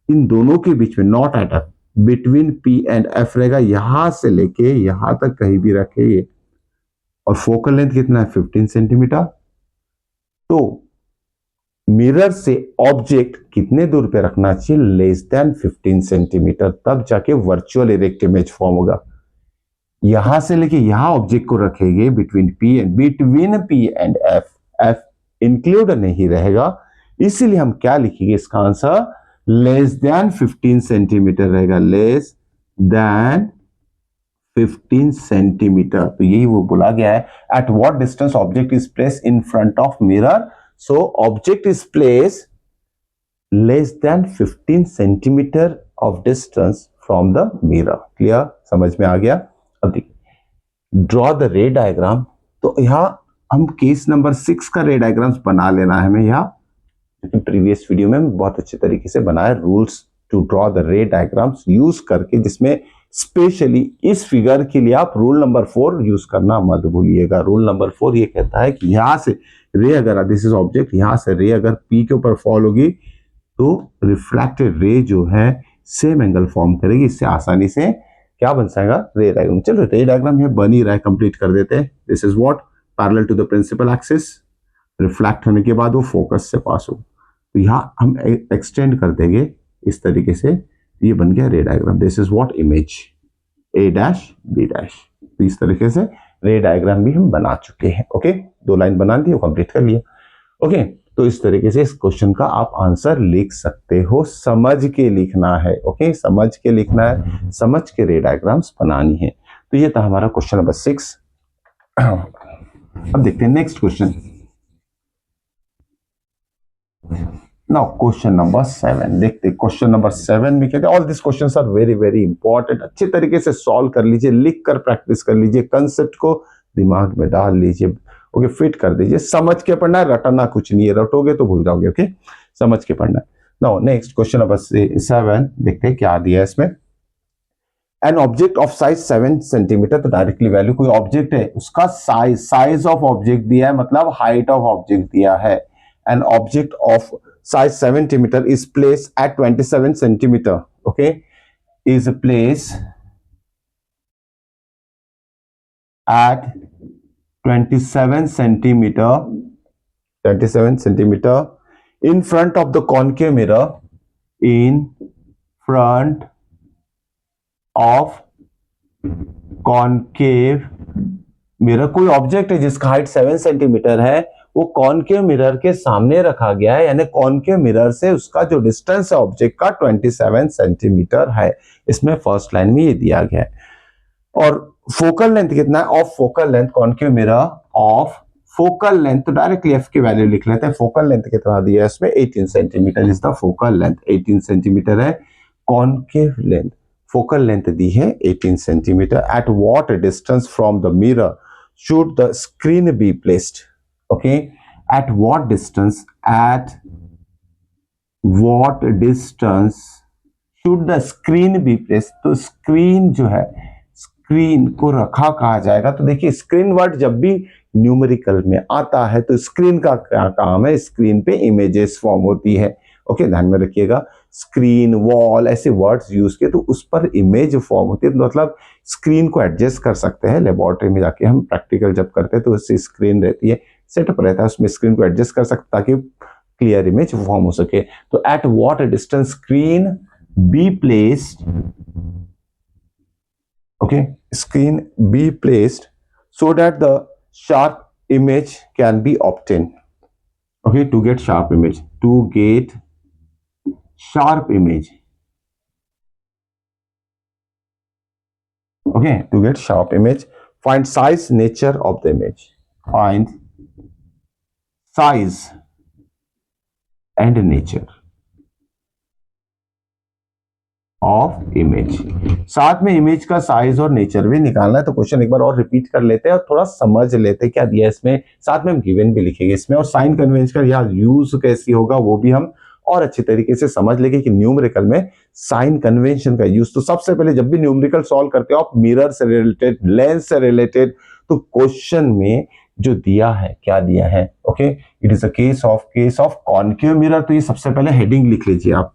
इन दोनों के बीच में, not at a, between P and F रहेगा, यहां से लेके यहां तक कहीं भी रखे ये, और फोकल लेंथ कितना है 15 सेंटीमीटर। तो मिरर से ऑब्जेक्ट कितने दूर पे रखना चाहिए, लेस देन 15 सेंटीमीटर, तब जाके वर्चुअल इरेक्ट इमेज फॉर्म होगा। यहां से लेके यहां ऑब्जेक्ट को रखेंगे between P and F, F include नहीं रहेगा, इसीलिए हम क्या लिखेंगे, इसका आंसर लेस देन 15 सेंटीमीटर रहेगा, लेस देन 15 सेंटीमीटर। तो यही वो बोला गया है, eight what distance object is place in front of mirror, so object is place less than 15 centimetre of distance from the mirror. Clear, समझ में आ गया। अब देखिए, ड्रॉ द रे डायग्राम। तो यहां हम केस नंबर 6 का रे डायग्राम्स बना लेना है हमें यहाँ, क्योंकि प्रीवियस वीडियो में बहुत अच्छे तरीके से बनाया rules to draw the ray diagrams use करके, जिसमें स्पेशली इस फिगर के लिए आप रूल नंबर 4 यूज करना मत भूलिएगा। रूल नंबर 4 ये कहता है कि यहां से रे अगर, दिस इज ऑब्जेक्ट, यहां से रे अगर पी के ऊपर फॉल होगी तो रिफ्लेक्टेड रे जो है सेम एंगल फॉर्म करेगी, इससे आसानी से क्या बन जाएगा, रे डायग्राम। चलो रे डायग्राम ये बन ही रहा है, कंप्लीट कर देते हैं। This is what, parallel to the principal axis, reflect होने के बाद वो फोकस से पास हो, तो यहां हम एक्सटेंड कर देंगे इस तरीके से, ये बन गया ray diagram. This is what, image A dash B dash. तो इस तरीके से रे डायग्राम भी हम बना चुके हैं। ओके, 2 लाइन बना दी, कंप्लीट कर लिया। ओके, तो इस तरीके से इस क्वेश्चन का आप आंसर लिख सकते हो, समझ के लिखना है। ओके, समझ के लिखना है, समझ के रे डायग्राम्स बनानी है। तो ये था हमारा क्वेश्चन नंबर 6। अब देखते हैं next question. Now question number 7 देखते हैं। क्वेश्चन नंबर 7 में कहते हैं all this questions are very very important, अच्छे तरीके से सॉल्व कर लीजिए, लिख कर प्रैक्टिस कर लीजिए, कंसेप्ट को दिमाग में डाल लीजिए। ओके, फिट कर दीजिए, समझ के पढ़ना है, रटना कुछ नहीं है, रटोगे तो भूल जाओगे। ओके, समझ के पढ़ना है। नाउ नेक्स्ट क्वेश्चन नंबर 7 देखते हैं क्या दिया है इसमें। N object of size 7 centimetre, तो डायरेक्टली वैल्यू, कोई ऑब्जेक्ट है उसका साइज ऑफ ऑब्जेक्ट दिया है, मतलब हाइट ऑफ ऑब्जेक्ट दिया है। N object of size 7 centimeter is placed at 27 centimeter, okay, is placed at 27 centimeter in front of the concave mirror, in front of concave mirror। कोई object है जिसका height 7 centimetre है, वो concave mirror के सामने रखा गया है, यानी कॉनकेव मिरर से उसका जो डिस्टेंस है ऑब्जेक्ट का 27 सेंटीमीटर है। इसमें फर्स्ट लाइन में ये दिया गया है। और फोकल लेंथ कितना है, of focal length concave mirror of focal length, तो डायरेक्टली एफ की वैल्यू लिख लेते हैं। फोकल लेंथ कितना दिया है इसमें, 18 centimetre is the focal length, 18 centimetre है कॉनकेव लेंथ। फोकल लेंथ दी है 18 centimetre. At what distance from the mirror should the screen be placed, okay, at what distance should the screen be placed। तो screen जो है, screen को रखा कहा जाएगा। तो देखिए स्क्रीन वर्ड जब भी न्यूमेरिकल में आता है तो स्क्रीन का क्या काम है, स्क्रीन पे इमेजेस फॉर्म होती है। ओके, ध्यान में रखिएगा, स्क्रीन, वॉल ऐसे वर्ड्स यूज किए तो उस पर इमेज फॉर्म होती है, मतलब स्क्रीन को एडजस्ट कर सकते हैं। लेबोरेटरी में जाके हम प्रैक्टिकल जब करते हैं तो उससे स्क्रीन रहती है, सेटअप रहता है, उसमें स्क्रीन को एडजस्ट कर सकते ताकि क्लियर इमेज फॉर्म हो सके। तो at what distance screen be placed, okay, screen be placed so that the sharp image can be obtain. Okay, to get sharp image, to get sharp image, okay, to get sharp image, find size, nature of the image, find size and nature of image। साथ में image का size और nature भी निकालना है। तो question एक बार और रिपीट कर लेते हैं और थोड़ा समझ लेते हैं क्या दिया है इसमें, साथ में हम गिवन भी लिखेंगे इसमें, और साइन कन्वेंशन का यहाँ यूज कैसी होगा वो भी हम और अच्छे तरीके से समझ लेंगे कि न्यूमेरिकल में साइन कन्वेंशन का यूज। तो सबसे पहले जब भी न्यूमेरिकल सॉल्व करते हो आप मिरर से रिलेटेड, लेंस से रिलेटेड, तो क्वेश्चन में जो दिया है, क्या दिया है, okay, it is a case of concave mirror. तो ये सबसे पहले हेडिंग लिख लीजिए आप,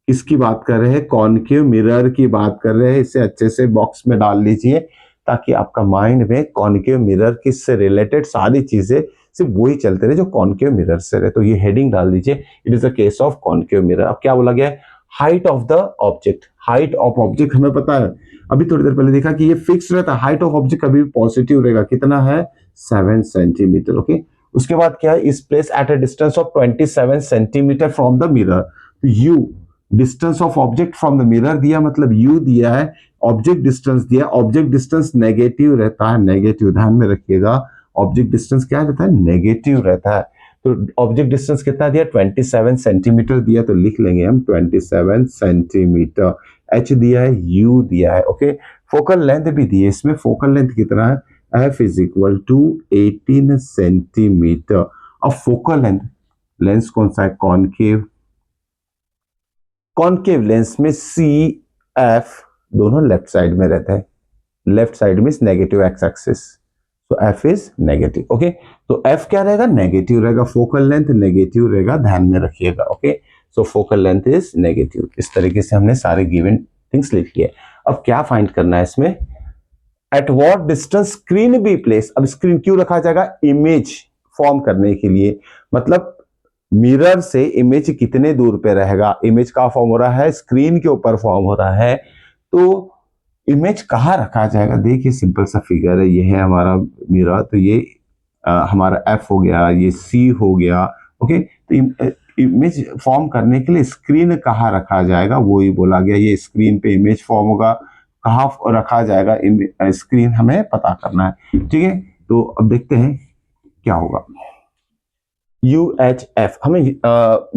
किसकी बात कर रहे हैं, कॉनकेव मिरर की बात कर रहे हैं। इसे अच्छे से बॉक्स में डाल लीजिए ताकि आपका माइंड में कॉनकेव मिरर किससे रिलेटेड सारी चीजें सिर्फ वही चलते रहे जो कॉनकेव मिरर से रहे। तो ये हेडिंग डाल दीजिए, it is a case of concave mirror. अब क्या बोला गया है, height of the object, height of object हमें पता है, अभी थोड़ी देर पहले देखा कि ये फिक्स रहता है, हाइट ऑफ ऑब्जेक्ट कभी भी पॉजिटिव रहेगा, कितना है 7 सेंटीमीटर। ओके, उसके बाद क्या है, इस place at a distance of 27 centimetre from the mirror. तो u distance of object from the mirror दिया, मतलब यू दिया है, ऑब्जेक्ट डिस्टेंस दिया, ऑब्जेक्ट डिस्टेंस नेगेटिव रहता है, नेगेटिव ध्यान में रखिएगा, ऑब्जेक्ट डिस्टेंस क्या रहता है, नेगेटिव रहता है। तो ऑब्जेक्ट डिस्टेंस कितना दिया, 27 सेंटीमीटर दिया, तो लिख लेंगे हम 27 सेंटीमीटर। एच दिया है, यू दिया है। ओके, फोकल लेंथ भी दी है इसमें, फोकल लेंथ कितना है, f is equal to 18 centimetre. अब फोकल लेंथ, लेंस कौन सा है, कॉनकेव, कॉनकेव लेंस में सी एफ दोनों लेफ्ट साइड में रहता है, left side means negative x axis, तो एफ इज नेगेटिव। ओके, तो एफ क्या रहेगा, नेगेटिव रहेगा, फोकल लेंथ नेगेटिव रहेगा, ध्यान में रखिएगा। Okay, so focal length is negative. इस तरीके से हमने सारे गिवन थिंग्स लिख लिए। अब क्या फाइंड करना है इसमें, at what distance screen be place. अब स्क्रीन क्यों रखा जाएगा, इमेज फॉर्म करने के लिए, मतलब मिरर से इमेज कितने दूर पे रहेगा, इमेज का फॉर्म हो रहा है स्क्रीन के ऊपर फॉर्म हो रहा है, तो इमेज कहाँ रखा जाएगा। देखिए सिंपल सा फिगर है, ये है हमारा मिरर, तो ये हमारा एफ हो गया, ये सी हो गया। ओके, तो इमेज फॉर्म करने के लिए स्क्रीन कहाँ रखा जाएगा, वो ही बोला गया, ये स्क्रीन पे इमेज फॉर्म होगा, कहाँ रखा जाएगा स्क्रीन हमें पता करना है। ठीक है, तो अब देखते हैं क्या होगा। UHF हमें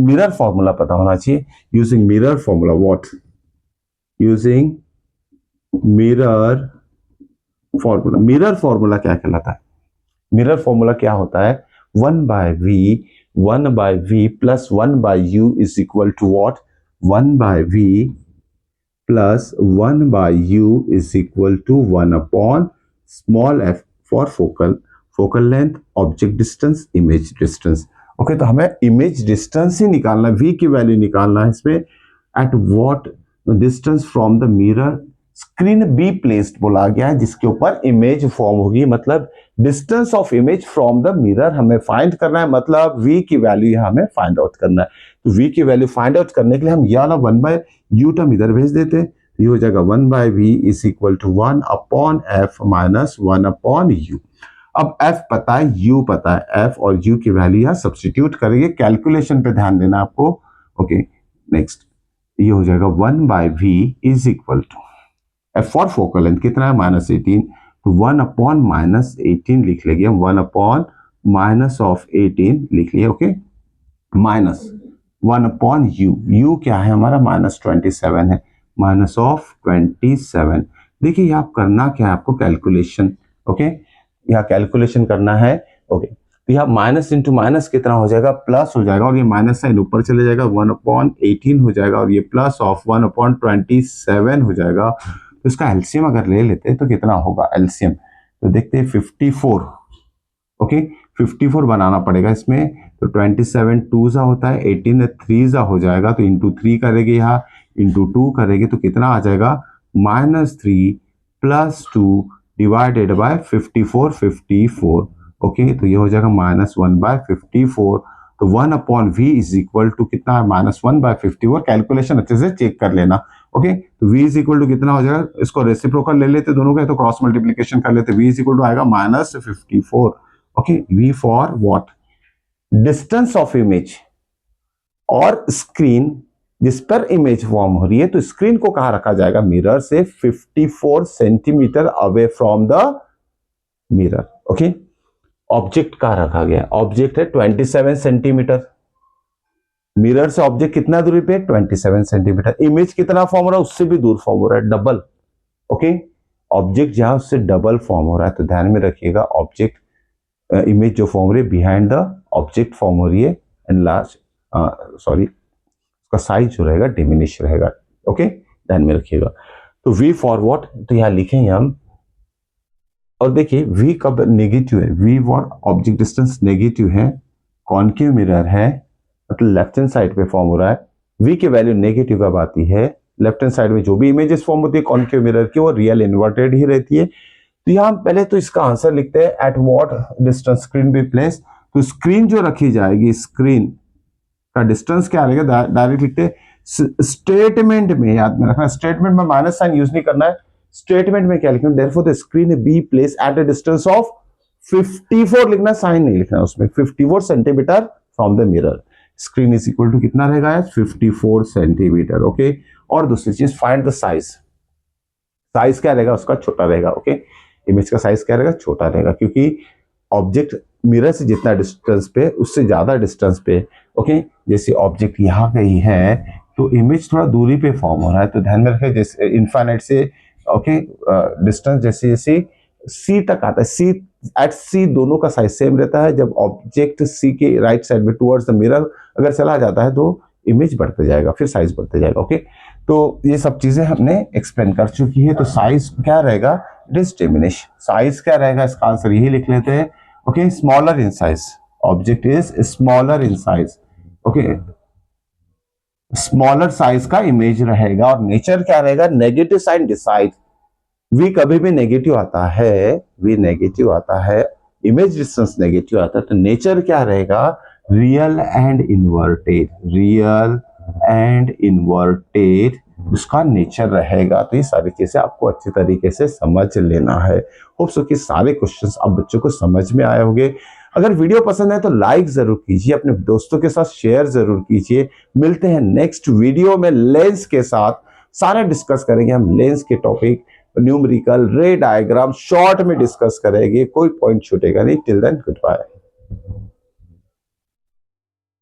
मिरर फॉर्मूला पता होना चाहिए, using mirror formula, what, using mirror formula. Mirror formula क्या कहलाता है, मिरर फॉर्मूला क्या होता है, 1/v plus 1/u is equal to what, 1/v plus 1/u is equal to 1 small f for focal, focal length, object distance, image distance. Okay, तो हमें image distance ही निकालना है, v की वैल्यू निकालना है इसमें। At what distance from the mirror screen be placed बोला गया है, जिसके ऊपर इमेज फॉर्म होगी, मतलब distance of image from the mirror हमें फाइंड करना है, मतलब v की वैल्यू यहां हमें फाइंड आउट करना है। तो v की वैल्यू फाइंड आउट करने के लिए हम यह वाला 1/u टर्म इधर भेज देते हैं, ये हो जाएगा 1/v is equal to 1/f minus 1/u। अब f पता है, u पता है, f और u की वैल्यू यहां सब्स्टिट्यूट करेंगे, कैलकुलेशन पे ध्यान देना आपको। ओके, नेक्स्ट ये हो जाएगा 1/v is equal to f for focal length कितना है, -18, तो 1/-18 लिख लेंगे हम, 1/-18 लिख लिए। ओके, माइनस 1/u, u क्या है हमारा, -27 है, -27। देखिए यहाँ करना क्या है आपको, कैलकुलेशन। ओके, यहाँ कैलकुलेशन करना है। ओके, तो यहाँ माइनस इंटू माइनस कितना हो जाएगा, प्लस हो जाएगा, और ये माइनस साइन ऊपर चले जाएगा, 1/18 हो जाएगा, और ये प्लस ऑफ 1/27 हो जाएगा। तो इसका एलसीएम अगर ले लेते हैं तो कितना होगा, एलसीएम तो देखते हैं 54। ओके, 54 बनाना पड़ेगा इसमें, तो 27 2 सा होता है, 18 3 सा हो जाएगा, तो इंटू 3 करेंगे, यहाँ इंटू 2 करेंगे तो कितना आ जाएगा, -3 + 2 डिवाइडेड बाय 54। ओके, तो ये हो जाएगा -1/54। तो 1/v इज इक्वल टू कितना है, -1/54। कैलकुलेशन अच्छे से चेक कर लेना। ओके, तो v इज इक्वल टू कितना हो जाएगा, इसको रेसिप्रोकल ले लेते दोनों का, तो क्रॉस मल्टीप्लीकेशन कर लेते, v इज इक्वल टू आएगा -54। Okay, v for what, distance of image और स्क्रीन जिस पर इमेज फॉर्म हो रही है, तो स्क्रीन को कहां रखा जाएगा, मिरर से 54 centimetre away from the mirror. Okay, object कहां रखा गया, ऑब्जेक्ट है 27 सेंटीमीटर, मिरर से ऑब्जेक्ट कितना दूरी पे, 27 सेंटीमीटर। इमेज कितना फॉर्म हो रहा है, उससे भी दूर फॉर्म हो रहा है, डबल। ओके, ऑब्जेक्ट जहां उससे डबल फॉर्म हो रहा है, तो ध्यान में रखिएगा, ऑब्जेक्ट इमेज जो फॉर्म हो रही है बिहाइंड द ऑब्जेक्ट फॉर्म हो रही है, एंड लार्ज सॉरी उसका साइज जो रहेगा डिमिनिश रहेगा। ओके, ध्यान में रखिएगा। तो v फॉर व्हाट, तो यहां लिखेंगे हम, और देखिए v कब नेगेटिव है, v for object distance negative है, कॉनकेव मिरर है, मतलब लेफ्ट हैंड साइड पे फॉर्म हो रहा है, v की वैल्यू नेगेटिव कब आती है, लेफ्ट हैंड साइड में जो भी इमेजेस फॉर्म होती है कॉनकेव मिरर की, वो रियल इन्वर्टेड ही रहती है। तो यहाँ पहले तो इसका आंसर लिखते हैं, at what distance screen be place, तो स्क्रीन जो रखी जाएगी, स्क्रीन का डिस्टेंस क्या रहेगा, डायरेक्ट लिखते हैं, स्टेटमेंट में याद में रखना, स्टेटमेंट में माइनस साइन यूज नहीं करना है, स्टेटमेंट में क्या लिखना है, therefore the screen be place at a distance of 54 लिखना, साइन नहीं लिखना उसमें, 54 centimetre from the mirror. Screen is equal to कितना रहेगा, 54 सेंटीमीटर। ओके, और दूसरी चीज फाइंड द साइज, साइज क्या रहेगा उसका, छोटा रहेगा। ओके, इमेज का साइज क्या रहेगा, छोटा रहेगा, क्योंकि ऑब्जेक्ट मिरर से जितना डिस्टेंस पे उससे ज्यादा डिस्टेंस पे। ओके, जैसे ऑब्जेक्ट यहाँ कहीं है तो इमेज थोड़ा दूरी पे फॉर्म हो रहा है, तो ध्यान में रखें, जैसे इनफाइनाइट से ओके डिस्टेंस जैसे जैसे सी तक आता है, सी एट सी दोनों का साइज सेम रहता है। जब ऑब्जेक्ट सी के राइट साइड में टुवर्ड्स द मिरर अगर चला जाता है तो इमेज बढ़ते जाएगा, फिर साइज बढ़ते जाएगा। ओके, तो ये सब चीजें हमने एक्सप्लेन कर चुकी है। तो साइज क्या रहेगा, इट इज डिमिनिश। साइज क्या रहेगा, इसका आंसर यही लिख लेते हैं। Okay, smaller in size, object is smaller in size. Okay, smaller size का इमेज रहेगा। और नेचर क्या रहेगा, नेगेटिव साइन डिसाइड, वी कभी भी नेगेटिव आता है, वी नेगेटिव आता है, इमेज डिस्टेंस नेगेटिव आता है, तो नेचर क्या रहेगा, real and inverted, real and inverted उसका नेचर रहेगा। तो ये सारी चीजें आपको अच्छी तरीके से समझ लेना है। होप सो कि सारे क्वेश्चंस आप बच्चों को समझ में आए होंगे। अगर वीडियो पसंद है तो लाइक जरूर कीजिए, अपने दोस्तों के साथ शेयर जरूर कीजिए। मिलते हैं नेक्स्ट वीडियो में लेंस के साथ, सारा डिस्कस करेंगे हम लेंस के topic, numerical, ray diagram short में डिस्कस करेंगे, कोई पॉइंट छूटेगा नहीं। Till then good bye.